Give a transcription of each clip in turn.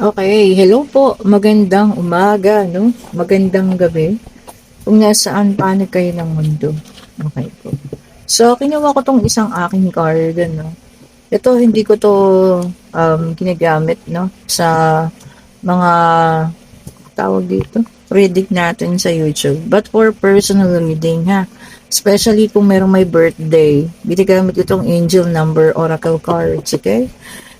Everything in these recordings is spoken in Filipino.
Okay, hello po. Magandang umaga, no? Magandang gabi. Kung nasaan paano kayo ng mundo. Okay po. So, kinuha ko tong isang aking card, no? Ito, hindi ko to ginagamit, no? Sa mga tawag dito, reading natin sa YouTube. But for personal reading, ha? Especially kung merong may birthday, ginagamit itong angel number oracle cards, okay?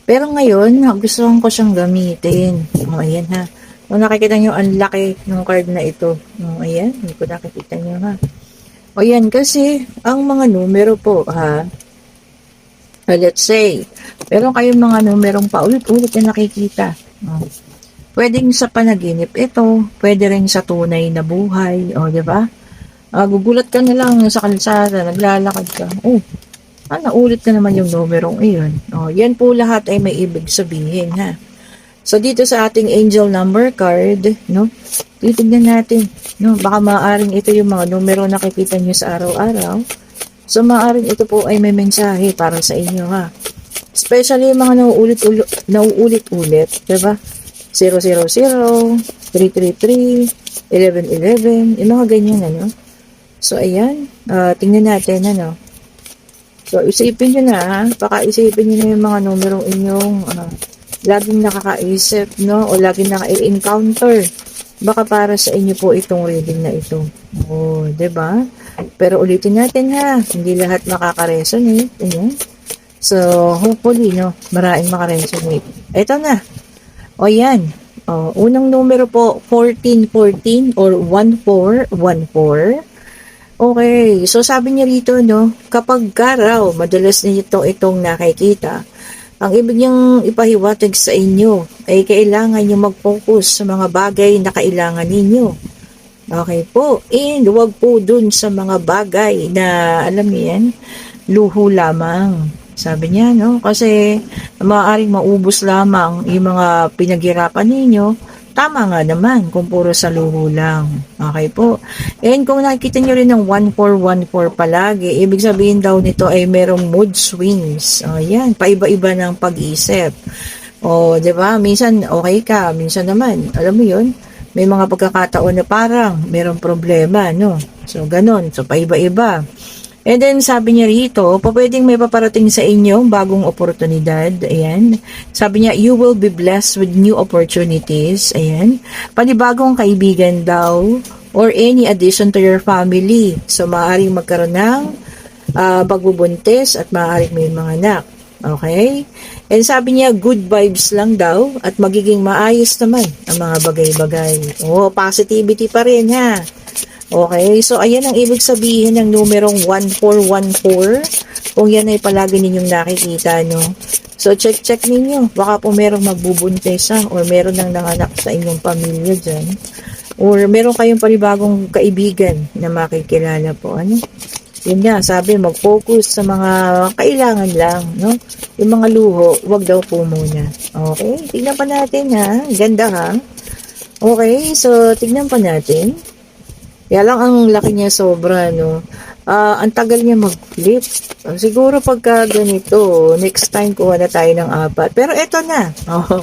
Pero ngayon, gusto ko siyang gamitin. O, ayan ha. Kung nakikita nyo, ang laki ng card na ito. O, ayan, hindi ko nakikita nyo ha. O, ayan, kasi ang mga numero po ha, let's say, meron kayong mga numerong paulit-ulit na nakikita. O, pwedeng sa panaginip ito, pwede rin sa tunay na buhay. O, di ba? Gugulat ka na lang sa kalsada, naglalakad ka. Oh, naulit na naman yung numerong iyon. Oh, yan po lahat ay may ibig sabihin, ha. So, dito sa ating angel number card, no, titignan natin, no, baka maaaring ito yung mga numero na nakikita nyo sa araw-araw. So, maaaring ito po ay may mensahe para sa inyo, ha. Especially yung mga nauulit-ulit, diba? 000, 333, 1111, yung mga ganyan, ano. So, ayan, tingnan natin, ano. So, isipin nyo na, ha? Baka isipin nyo na yung mga numerong inyong laging nakakaisip, no? O laging naka-encounter. Baka para sa inyo po itong reading na ito. Oh, 'di ba? Pero ulitin natin, ha? Hindi lahat makaka-resonate. Ayan. So, hopefully, no? Maraming maka-resonate. Ito na. O, yan. O, unang numero po, 1414 or 1414. Okay, so sabi niya rito, no, kapag raw, madalas nito itong nakikita, ang ibig niyang ipahiwatig sa inyo ay kailangan niyo mag-focus sa mga bagay na kailangan ninyo. Okay po, and huwag po dun sa mga bagay na, alam niyo yan, luho lamang. Sabi niya, no, kasi maaaring maubos lamang yung mga pinaghirapan ninyo. Tama nga naman kung puro sa luho lang. Okay po. And kung nakikita nyo rin ng 1414 palagi, ibig sabihin daw nito ay merong mood swings. O yan, paiba-iba ng pag-iisip. O, di ba? Minsan okay ka, minsan naman, alam mo yun, may mga pagkakataon na parang merong problema, no? So, ganun. So, paiba-iba. And then, sabi niya rito, pwedeng may paparating sa inyo bagong oportunidad. Ayan. Sabi niya, you will be blessed with new opportunities. Ayan. Panibagong kaibigan daw or any addition to your family. So, maaaring magkaroon ng pagbubuntis at maaaring may mga anak. Okay? And sabi niya, good vibes lang daw at magiging maayos naman ang mga bagay-bagay. Oh, positivity pa rin, ha? Okay, so ayan ang ibig sabihin ng numerong 1414. Kung yan ay palagi ninyong nakikita, no? So, check ninyo. Baka po merong magbubuntis, ha? Or meron nang nanganak sa inyong pamilya dyan. Or meron kayong panibagong kaibigan na makikilala po, ano? Yun nga, sabi, mag-focus sa mga kailangan lang, no? Yung mga luho, wag daw po muna. Okay, tignan pa natin, ha? Ganda, ha? Okay, so, tignan pa natin. Kaya lang ang laki niya sobra, no? Ang tagal niya mag-flip. Siguro pagka ganito, next time kuha na tayo ng 4. Pero eto na. Oh.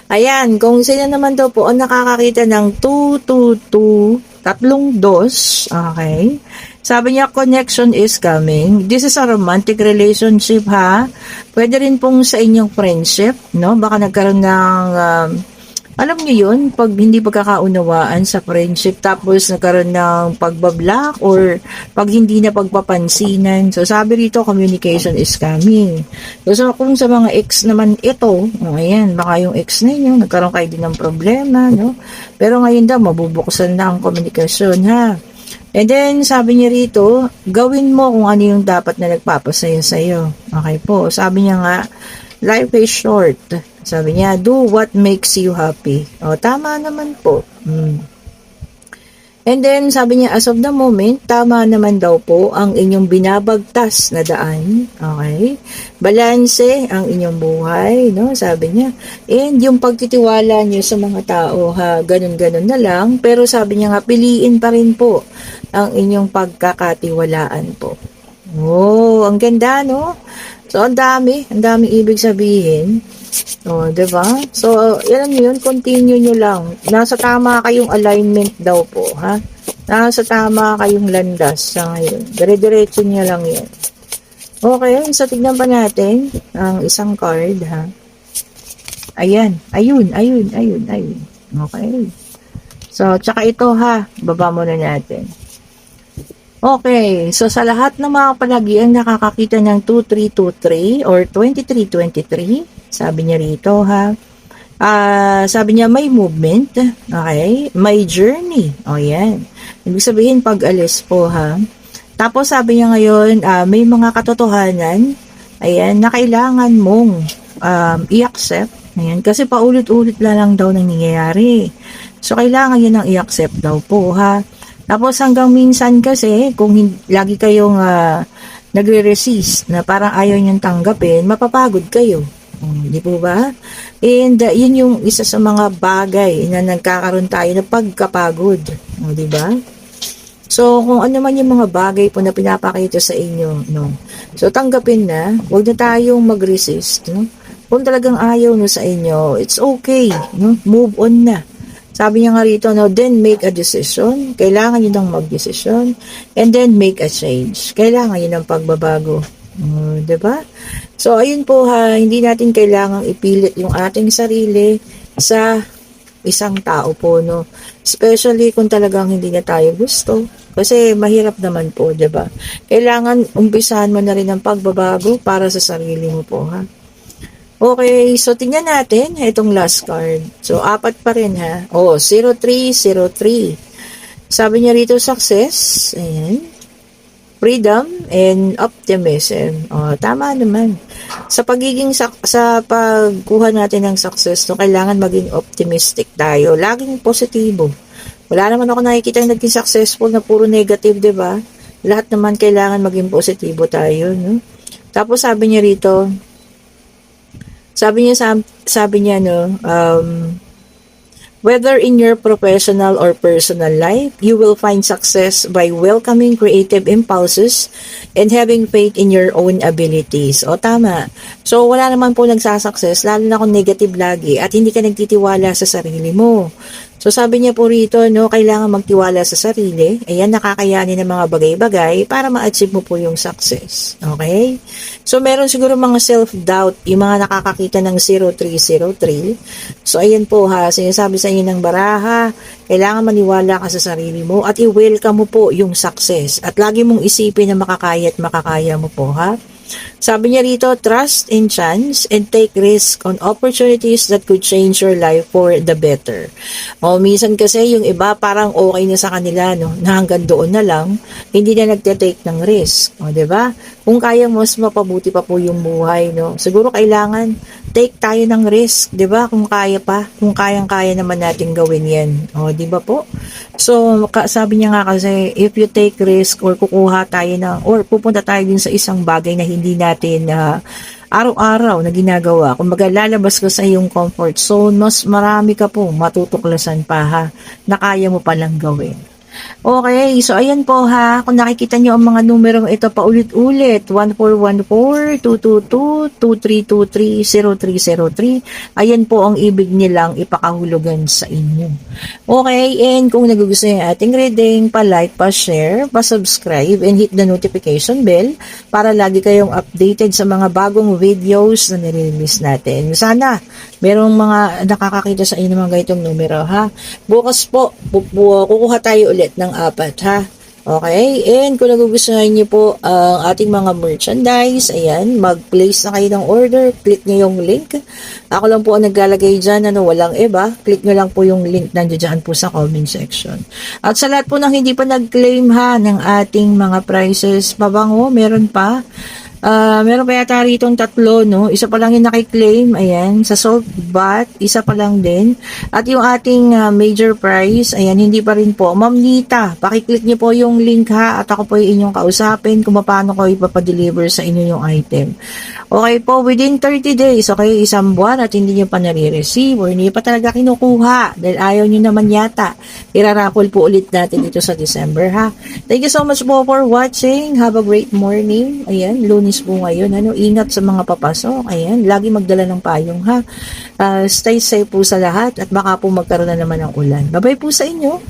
Ayan, kung sino naman daw po ang nakakakita ng 222, tatlong dos, okay? Sabi niya, connection is coming. This is a romantic relationship, ha? Pwede rin pong sa inyong friendship, no? Baka nagkaroon ng alam niyo yun, pag hindi pagkakaunawaan sa friendship, tapos nagkaroon ng pagbablock or pag hindi na pagpapansinan. So, sabi rito, communication is coming. So, kung sa mga ex naman ito, ayan, baka yung ex ninyo, nagkaroon kayo din ng problema, no? Pero ngayon daw, mabubuksan na ang komunikasyon, ha? And then, sabi niya rito, gawin mo kung ano yung dapat na nagpapasaya sa'yo. Okay po, sabi niya nga, life is short. Sabi niya, do what makes you happy. O, tama naman po. And then, sabi niya, as of the moment, tama naman daw po ang inyong binabagtas na daan. Okay? Balanse ang inyong buhay, no? Sabi niya. And yung pagtitiwala niyo sa mga tao, ha, ganun-ganun na lang. Pero sabi niya nga, piliin pa rin po ang inyong pagkakatiwalaan po. Oh, ang ganda, no? So, ang dami ibig sabihin. O, diba? So, yan yun, continue nyo lang. Nasa tama kayong alignment daw po, ha? Nasa tama kayong landas sa ngayon. Dire-diretso nyo lang yan. Okay, so tignan pa natin ang isang card, ha? Ayan, ayun. Okay. So, tsaka ito, ha? Baba muna natin. Okay, so sa lahat ng mga palagian nakakakita ng 2323 or 2323, sabi niya rito, ha? Sabi niya may movement, okay? May journey, o yan. Ibig sabihin pag-alis po, ha? Tapos sabi niya ngayon, may mga katotohanan, ayan, na kailangan mong i-accept, ayan, kasi paulit-ulit lang daw nangyayari. So, kailangan yun ang i-accept daw po, ha? Tapos hanggang minsan kasi, kung lagi kayong nagre-resist na parang ayaw niyong tanggapin, mapapagod kayo. Di po ba? And yun yung isa sa mga bagay na nagkakaroon tayo na pagkapagod. Di ba? So, kung ano man yung mga bagay po na pinapakita sa inyo, no? So, tanggapin na, huwag na tayong mag-resist, no? Kung talagang ayaw no sa inyo, it's okay, no? Move on na. Sabi niya nga rito, no, then make a decision. Kailangan yun ng mag-decision. And then make a change. Kailangan yun ng pagbabago. Diba? So, ayun po ha, hindi natin kailangang ipilit yung ating sarili sa isang tao po, no. Especially kung talagang hindi na tayo gusto. Kasi mahirap naman po, diba? Kailangan umpisahan mo na rin ang pagbabago para sa sarili mo po, ha. Okay, so tingnan natin itong last card. So, 4 pa rin ha. 0303. Sabi niya rito, success. Ayan. Freedom and optimism. Tama naman. Sa pagkuha natin ng success, no, kailangan maging optimistic tayo. Laging positibo. Wala naman ako nakikita yung naging successful na puro negative, di ba? Lahat naman kailangan maging positibo tayo, no? Tapos sabi niya rito, sabi niya no, whether in your professional or personal life, you will find success by welcoming creative impulses and having faith in your own abilities. O tama. So wala naman po nagsasucess, lalo na kung negative lagi at hindi ka nagtitiwala sa sarili mo. So sabi niya po rito, no, kailangan magtiwala sa sarili. Ayan, nakakayanin ng mga bagay-bagay para ma-achieve mo po yung success. Okay? So meron siguro mga self-doubt, yung mga nakakakita ng 0303. So ayan po ha, sinasabi sa inyo ng baraha, kailangan maniwala ka sa sarili mo at i-welcome mo po yung success. At lagi mong isipin na makakaya at makakaya mo po ha. Sabi niya rito, trust in chance and take risk on opportunities that could change your life for the better. Minsan kasi yung iba parang okay na sa kanila, no, na hanggang doon na lang, hindi na nagte-take ng risk. Diba? Kung kaya mas mapabuti pa po yung buhay, no, siguro kailangan take tayo ng risk, 'di ba? Kung kaya pa, kung kayang-kaya naman natin gawin 'yan. 'Di ba po? So, sabi niya nga kasi, if you take risk or kukuha tayo or pupunta tayo din sa isang bagay na hindi natin araw-araw na ginagawa, kung lalabas ka sa iyong comfort zone, mas marami ka po matutuklasan pa ha, na kaya mo palang gawin. Okay, so ayan po ha, kung nakikita nyo ang mga numerong ito paulit-ulit, 1414, 222, 2323, 0303, ayan po ang ibig nilang ipakahulugan sa inyo. Okay, and kung nagugustuhan yung ating reading, pa-like, pa-share, pa-subscribe, and hit the notification bell para lagi kayong updated sa mga bagong videos na nire-release natin. Sana, merong mga nakakakita sa inyo mga ganitong numero ha. Bukas po, kukuha tayo ulit ng 4 ha. Okay? And kung nagugustuhan niyo po ang ating mga merchandise, ayan, mag-place na kayo ng order, click niyo yung link. Ako lang po ang naglalagay dyan, walang iba. Click niyo lang po yung link nandiyan po sa comment section. At sa lahat po ng hindi pa nag-claim ha ng ating mga prices, pabango, meron pa. Meron pa yata rito 3, no? Isa pa lang yung nakiklaim, ayan, sa salt bath, isa pa lang din. At yung ating major prize, ayan, hindi pa rin po. Ma'am Nita, pakiclick niyo po yung link ha, at ako po yung inyong kausapin kung paano ko ipapadeliver sa inyo yung item. Okay po, within 30 days, okay, isang buwan at hindi niyo pa nare-receive or hindi pa talaga kinukuha dahil ayaw niyo naman yata, irarapol po ulit natin dito sa December ha. Thank you so much po for watching. Have a great morning. Ayan, Lunes malinis po ngayon. Ano, ingat sa mga papasok. Ayan, lagi magdala ng payong ha. Stay safe po sa lahat at baka po magkaroon na naman ng ulan. Bye-bye po sa inyo.